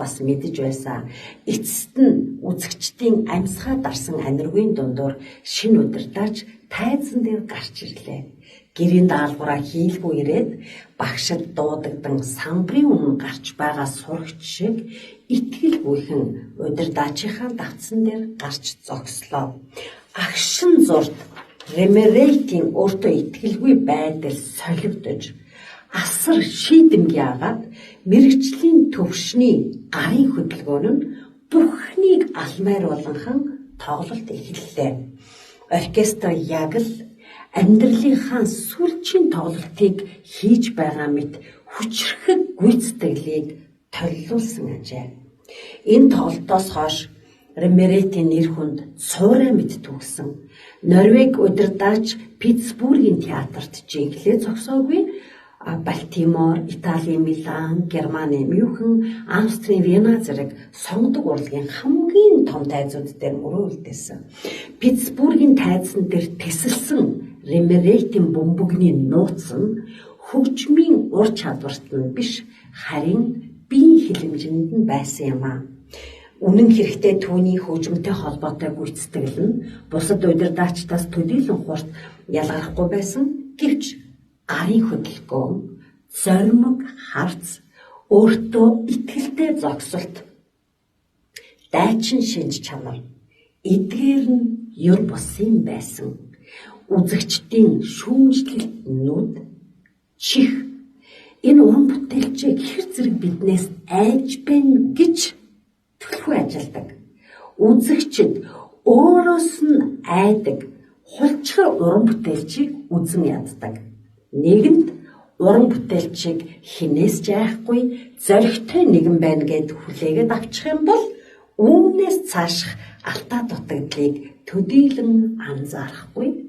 бас мэдэж байсан. Эцэст нь үзэгчдийн амьсгаа дарсан аниргийн дундуур шинэ удирдаач тайзан дээр гарч ирлээ. Гэрийн даалгавраа хийлгүй ирээд багшид дуудагдан самбрын өмнө гарч байгаа сурагч шиг итгэлгүйхэн удирдаачийнхаа давтсан дээр гарч зогслоо. Агшин зурд Ремерейтийн өөртөө итгэлгүй байдал солигдож асар шийдэмгий агаад мэрэгжлийн төвшний гарын хөдөлгөөн нь бүхнийг алмайр болгонхан тоглолт эхэллээ. Оркестр яг л амьдралынхаа сүүлчийн тоглолтыг хийж байгаа мэт хүчрхэг гүйцэтгэлийг толилуулсан ажээ. Энэ тоглолтоос хойш Ремерейтийн нэр хүнд цуурай мэт төгсөн. Норвеги удирдаач Питтсбургийн театрт жинхлээ зогсоогүй. Балтимор, Итали, Милан, Германы, Мюнхен, Австрийн Вена зэрэг сонгодог урлагийн хамгийн том тайзууд дээр мөрөө үлдээсэн. Питтсбургийн тайзан дээр тесэлсэн Ремерейтийн бөмбөгний нууц нь хөгжмийн ур чадварт нь биш, харин биеийн хилэмжинд нь байсан юм а. Үнэн хэрэгтээ түүний хөгжмөнтэй холбоотой гүйцэтгэл нь бусад удирдаачдаас төдийлөн хурд ялгархгүй байсан. Гэвч гарын хөдөлгөөн, зоримог харц, өөртөө итгэлтэй зогсолт, дайчин шинж чанар, эдгээр нь ёр бусын байсан. Үзэгчдийн шүүмжлэлт нүд, чих, энэ уран бүтээлчийг хэр зэрэг биднээс айж байна гэж төлхөө ажилдаг. Үзэгчд өөрөөс нь айдаг хулчгар уран бүтээлчийг үзэн яддаг. Нэгэнд уран бүтээлчийг хинээс ч айхгүй зоригтой нэгэн байна гэд хүлээгээд авчих юм бол үүнээс цааших алтаа дутагдлыг төдийлөн анзаарахгүй.